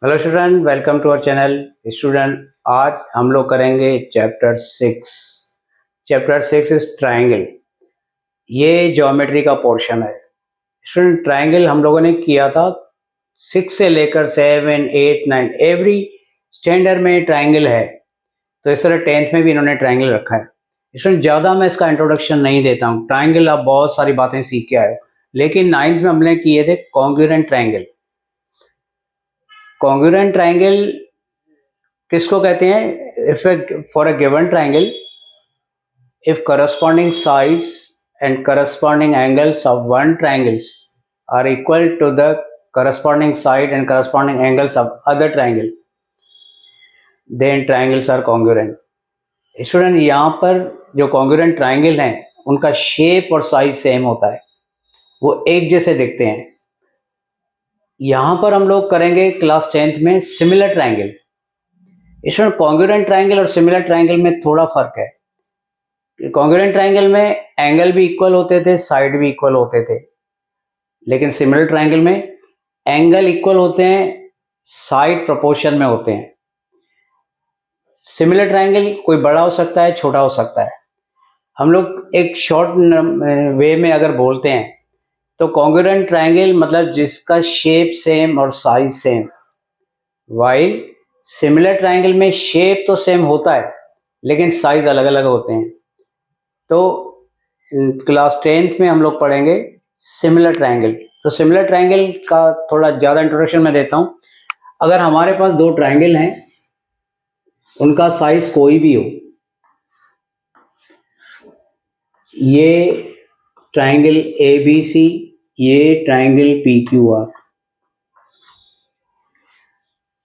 Hello student, welcome to our channel. Student, आज हम लोग करेंगे चैप्टर 6। Chapter 6 is triangle. ये ज्योमेट्री का पोर्शन है। स्टूडेंट, ट्राइंगल हम लोगों ने किया था 6 से लेकर 7, 8, 9 एवरी स्टैंडर्ड में ट्राइंगल है। तो इस तरह 10th में भी इन्होंने ट्राइंगल रखा है। स्टूडेंट, ज़्यादा मैं इसका इंट्रोडक्शन नहीं देता हूँ। ट्राइंगल आप बहुत सारी बातें सीख के आए, लेकिन 9th में हमने किए थे कॉन्ग्रुएंट ट्राइंगल। कॉन्ग्रुएंट ट्राइंगल किसको कहते हैं? If for a given triangle, if corresponding sides and corresponding angles of one triangles are equal to the corresponding side and corresponding angles of other triangle, then triangles are congruent. Student, यहाँ पर जो congruent triangle हैं उनका shape और size same होता है, वो एक जैसे दिखते हैं। यहाँ पर हम लोग करेंगे क्लास 10th में सिमिलर ट्राइंगल। इसमें कॉन्ग्रुएंट ट्राइंगल और सिमिलर ट्राइंगल में थोड़ा फर्क है। कॉन्ग्रुएंट ट्राइंगल में एंगल भी इक्वल होते थे, साइड भी इक्वल होते थे, लेकिन सिमिलर ट्राइंगल में एंगल इक्वल होते हैं, साइड प्रोपोर्शन में होते हैं। सिमिलर ट्राइंगल कोई बड़ा हो सकता है, छोटा हो सकता है। हम लोग एक शॉर्ट वे में अगर बोलते हैं तो कॉन्ग्रुएंट ट्राइंगल मतलब जिसका शेप सेम और size same, while similar triangle में शेप तो सेम होता है लेकिन साइज अलग अलग होते हैं। तो क्लास 10th में हम लोग पढ़ेंगे सिमिलर ट्राइंगल। तो सिमिलर ट्राइंगल का थोड़ा ज़्यादा इंट्रोडक्शन मैं देता हूँ। अगर हमारे पास दो ट्राइंगल हैं, उनका साइज कोई भी हो, ये ट्राइंगल ABC, ये ट्राइंगल PQR,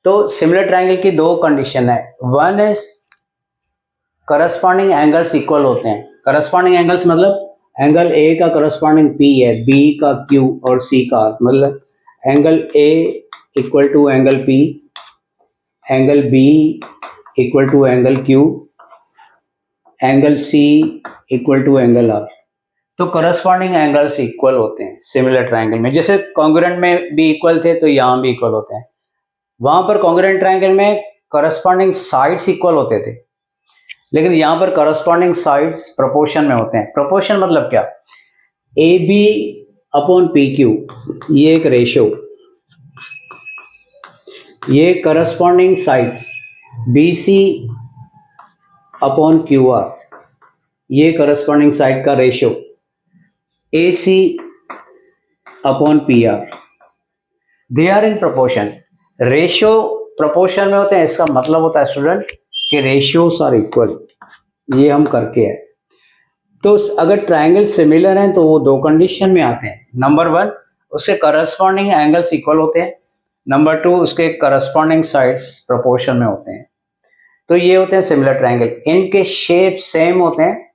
तो सिमिलर ट्राइंगल की दो कंडीशन है। One is corresponding angles equal होते हैं। करस्पॉन्डिंग एंगल्स मतलब एंगल A का करस्पॉन्डिंग P है, B का Q और C का R, मतलब angle A equal to angle P, angle B equal to angle Q, angle C equal to angle R। तो करस्पॉन्डिंग एंगल्स इक्वल होते हैं सिमिलर ट्राइंगल में। जैसे कॉन्ग्रुएंट में भी इक्वल थे तो यहाँ भी इक्वल होते हैं। वहां पर कॉन्ग्रुएंट ट्राइंगल में करस्पॉन्डिंग साइड्स इक्वल होते थे, लेकिन यहां पर करस्पॉन्डिंग साइड्स प्रोपोर्शन में होते हैं। प्रोपोर्शन मतलब क्या? AB अपॉन PQ, ये एक रेशियो, ये corresponding sides BC upon QR, ये करस्पॉन्डिंग साइड का ratio AC upon PR, they are in proportion. Ratio proportion में होते हैं, इसका मतलब होता है स्टूडेंट कि रेशियोस आर इक्वल। ये हम करके है। तो अगर ट्राइंगल सिमिलर हैं तो वो दो कंडीशन में आते हैं। नंबर 1, उसके करस्पॉन्डिंग एंगल्स इक्वल होते हैं। नंबर 2, उसके करस्पॉन्डिंग साइड्स प्रोपोर्शन में होते हैं। तो ये होते हैं सिमिलर ट्राइंगल। इनके शेप सेम होते हैं,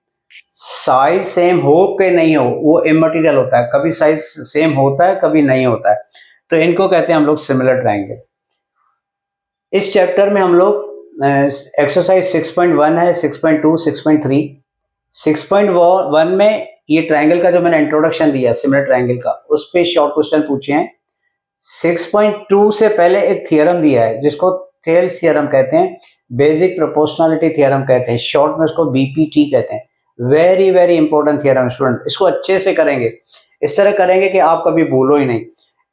साइज सेम हो के नहीं हो वो इमटेरियल होता है। कभी साइज सेम होता है, कभी नहीं होता है। तो इनको कहते हैं हम लोग सिमिलर ट्राइंगल। इस चैप्टर में हम लोग एक्सरसाइज 6.1 है, 6.2, 6.3। 6.1 में ये ट्राइंगल का जो मैंने इंट्रोडक्शन दिया सिमिलर ट्राइंगल का, उस पे शॉर्ट क्वेश्चन पूछे हैं। 6.2 से पहले एक थियरम दिया है जिसको थेल्स थ्योरम कहते हैं, बेसिक प्रोपोर्शनलिटी थ्योरम कहते हैं, शॉर्ट में इसको BPT कहते हैं। Very very important theorem student, इसको अच्छे से करेंगे, इस तरह करेंगे कि आप कभी भूलो ही नहीं।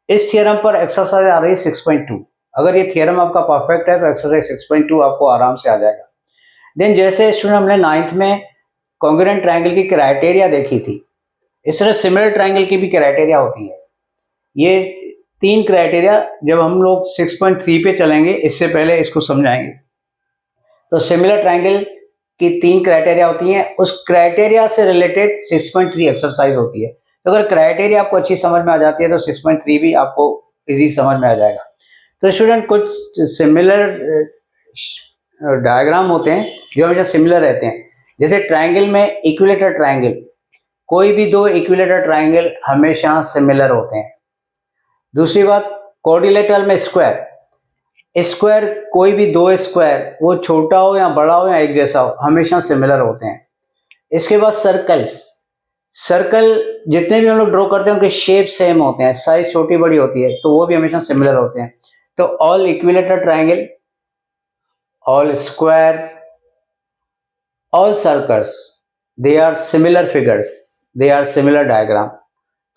इस थ्योरम पर एक्सरसाइज आ रही है 6.2। अगर ये थ्योरम आपका परफेक्ट है तो एक्सरसाइज 6.2 आपको आराम से आ जाएगा। देन जैसे स्टूडेंट हमने 9th में कॉन्ग्रुएंट ट्राइंगल की क्राइटेरिया देखी थी, इस तरह सिमिलर ट्राइंगल की भी क्राइटेरिया होती है। ये 3 क्राइटेरिया जब हम लोग 6.3 पे चलेंगे, इससे पहले इसको समझाएंगे। तो सिमिलर ट्राइंगल की 3 क्राइटेरिया होती हैं, उस क्राइटेरिया से रिलेटेड 6.3 एक्सरसाइज होती है। तो अगर क्राइटेरिया आपको अच्छी समझ में आ जाती है तो 6.3 भी आपको इजी समझ में आ जाएगा। तो स्टूडेंट, कुछ सिमिलर डायग्राम होते हैं जो हमेशा सिमिलर रहते हैं। जैसे ट्राइंगल में इक्विलेटरल ट्राइंगल, कोई भी दो इक्विलेटरल ट्राइंगल हमेशा सिमिलर होते हैं। दूसरी बात, क्वाड्रिलेटरल में स्क्वायर, स्क्वायर कोई भी दो स्क्वायर वो छोटा हो या बड़ा हो या एक जैसा हो हमेशा सिमिलर होते हैं। इसके बाद सर्कल्स, सर्कल जितने भी हम लोग ड्रॉ करते हैं उनके शेप सेम होते हैं, साइज छोटी बड़ी होती है तो वो भी हमेशा सिमिलर होते हैं। तो all equilateral triangle, all square, all circles, they are similar figures, they are similar diagram.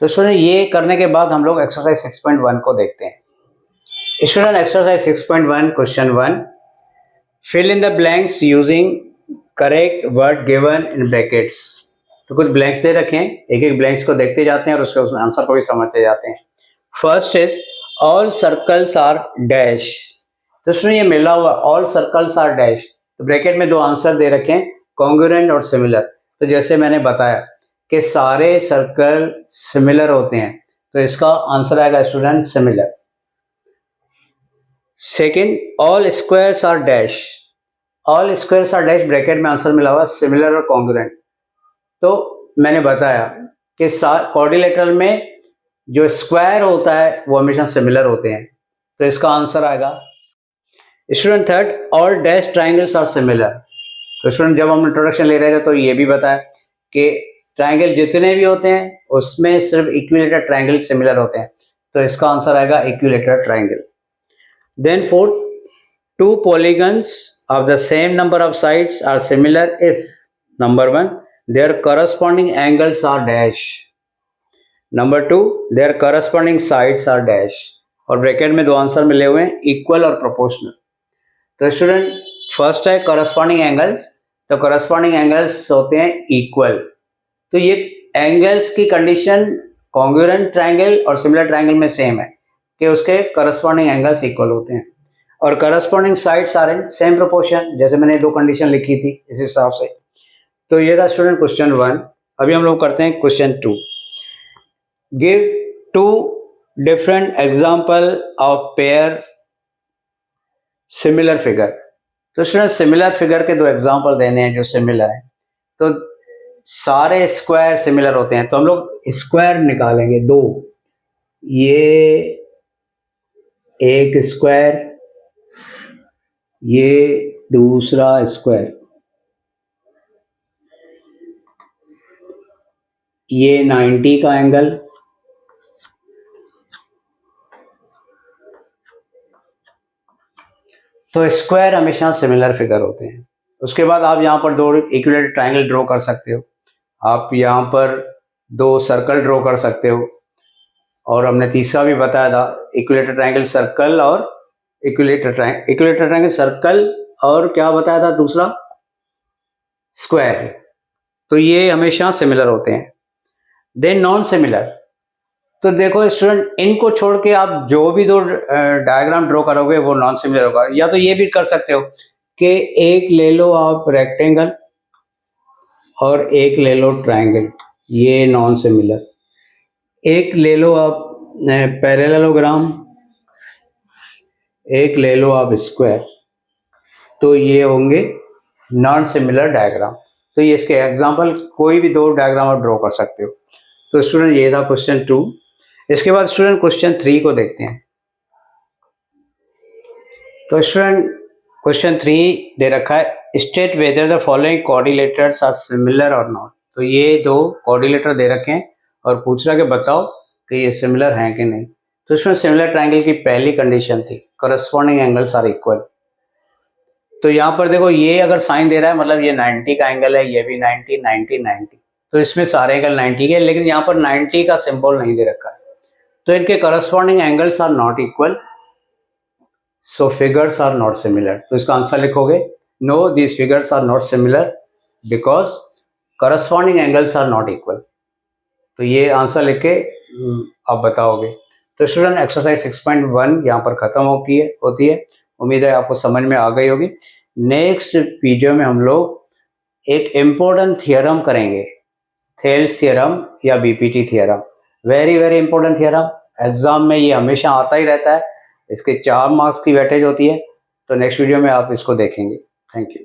तो स्टूडेंट ये करने के बाद हम लोग एक्सरसाइज 6.1 को देखते हैं। Student exercise 6.1 question 1, fill in the blanks using correct word given in brackets. तो कुछ ब्लैंक्स दे रखे हैं, एक एक ब्लैंक्स को देखते जाते हैं और उसके आंसर को भी समझते जाते हैं। First is all circles are dash. तो स्टूडेंट ये मिला हुआ ऑल सर्कल्स आर डैश, तो ब्रैकेट में दो आंसर दे रखे हैं, कॉन्ग्रुएंट और सिमिलर। तो जैसे मैंने बताया कि सारे सर्कल सिमिलर होते हैं, तो इसका आंसर आएगा student similar. Second, all squares are dash. All squares are dash, bracket में आंसर मिला हुआ सिमिलर और कॉन्ग्रुएंट। तो मैंने बताया कि क्वाड्रिलेटरल में जो स्क्वायर होता है वो हमेशा सिमिलर होते हैं, तो इसका आंसर आएगा। Student third, all dash triangles are similar. तो स्टूडेंट जब हम इंट्रोडक्शन ले रहे थे तो ये भी बताया कि ट्राइंगल जितने भी होते हैं उसमें सिर्फ इक्विलेटरल ट्राइंगल सिमिलर होते हैं, तो इसका आंसर आएगा equilateral triangle. Then fourth, two polygons of the same number of sides are similar if number 1 their corresponding angles are dash, number 2 their corresponding sides are dash, और bracket में दो answer मिले हुए हैं, इक्वल और proportional. तो student first है corresponding angles, तो करस्पॉन्डिंग एंगल्स होते हैं इक्वल। तो ये एंगल्स की कंडीशन कॉन्ग्रुएंट ट्राइंगल और सिमिलर ट्राइंगल में सेम है कि उसके करस्पॉन्डिंग एंगल्स इक्वल होते हैं, और corresponding sides are in same proportion, जैसे मैंने दो कंडीशन लिखी थी इस हिसाब से। तो ये था स्टूडेंट क्वेश्चन 1। अभी हम लोग करते हैं question 2। Give two different example of pair similar figure. तो स्टूडेंट सिमिलर फिगर के दो एग्जाम्पल देने हैं जो सिमिलर है। तो सारे स्क्वायर सिमिलर होते हैं, तो हम लोग स्क्वायर निकालेंगे दो, ये एक स्क्वायर, ये दूसरा स्क्वायर, ये 90 का एंगल, तो स्क्वायर हमेशा सिमिलर फिगर होते हैं। उसके बाद आप यहाँ पर दो इक्विलेटरल ट्राइंगल ड्रॉ कर सकते हो, आप यहाँ पर दो सर्कल ड्रॉ कर सकते हो, और हमने तीसरा भी बताया था इक्विलेटरल ट्राइंगल सर्कल और इक्विलेटरल ट्राइंगल सर्कल और क्या बताया था दूसरा, स्क्वायर। तो ये हमेशा सिमिलर होते हैं। देन नॉन सिमिलर, तो देखो स्टूडेंट इनको छोड़ के आप जो भी दो डायग्राम ड्रॉ करोगे वो नॉन सिमिलर होगा। या तो ये भी कर सकते हो कि एक ले लो आप रेक्टेंगल और एक ले लो ट्राइंगल, ये नॉन सिमिलर। एक ले लो आप पैरेललोग्राम, एक ले लो आप स्क्वायर, तो ये होंगे नॉन सिमिलर डायग्राम। तो ये इसके एग्जांपल कोई भी दो डायग्राम आप ड्रॉ कर सकते हो। तो स्टूडेंट ये था क्वेश्चन 2। इसके बाद स्टूडेंट क्वेश्चन 3 को देखते हैं। तो स्टूडेंट क्वेश्चन 3 दे रखा है, state whether the following coordinators are similar और नॉट। तो ये दो कोऑर्डिनेटर दे रखे हैं और पूछ रहा कि बताओ कि ये सिमिलर हैं कि नहीं। तो इसमें सिमिलर ट्राइंगल की पहली कंडीशन थी करस्पॉन्डिंग एंगल्स आर इक्वल। तो यहाँ पर देखो ये अगर साइन दे रहा है मतलब ये 90 का एंगल है, ये भी 90 90 90, तो इसमें सारे एंगल 90 के, लेकिन यहाँ पर 90 का सिंबल नहीं दे रखा है, तो इनके corresponding angles are not equal, so figures are not similar. तो इसका आंसर लिखोगे no these figures are not similar because corresponding angles are not equal. तो ये आंसर लिख के आप बताओगे। तो स्टूडेंट एक्सरसाइज 6.1 यहाँ पर खत्म होती है। उम्मीद है आपको समझ में आ गई होगी। नेक्स्ट वीडियो में हम लोग एक इम्पोर्टेंट थियरम करेंगे, थेल्स थियरम या BPT theorem. Very very important theorem, exam में ये हमेशा आता ही रहता है। इसके 4 मार्क्स की वेटेज होती है। तो नेक्स्ट वीडियो में आप इसको देखेंगे। Thank you.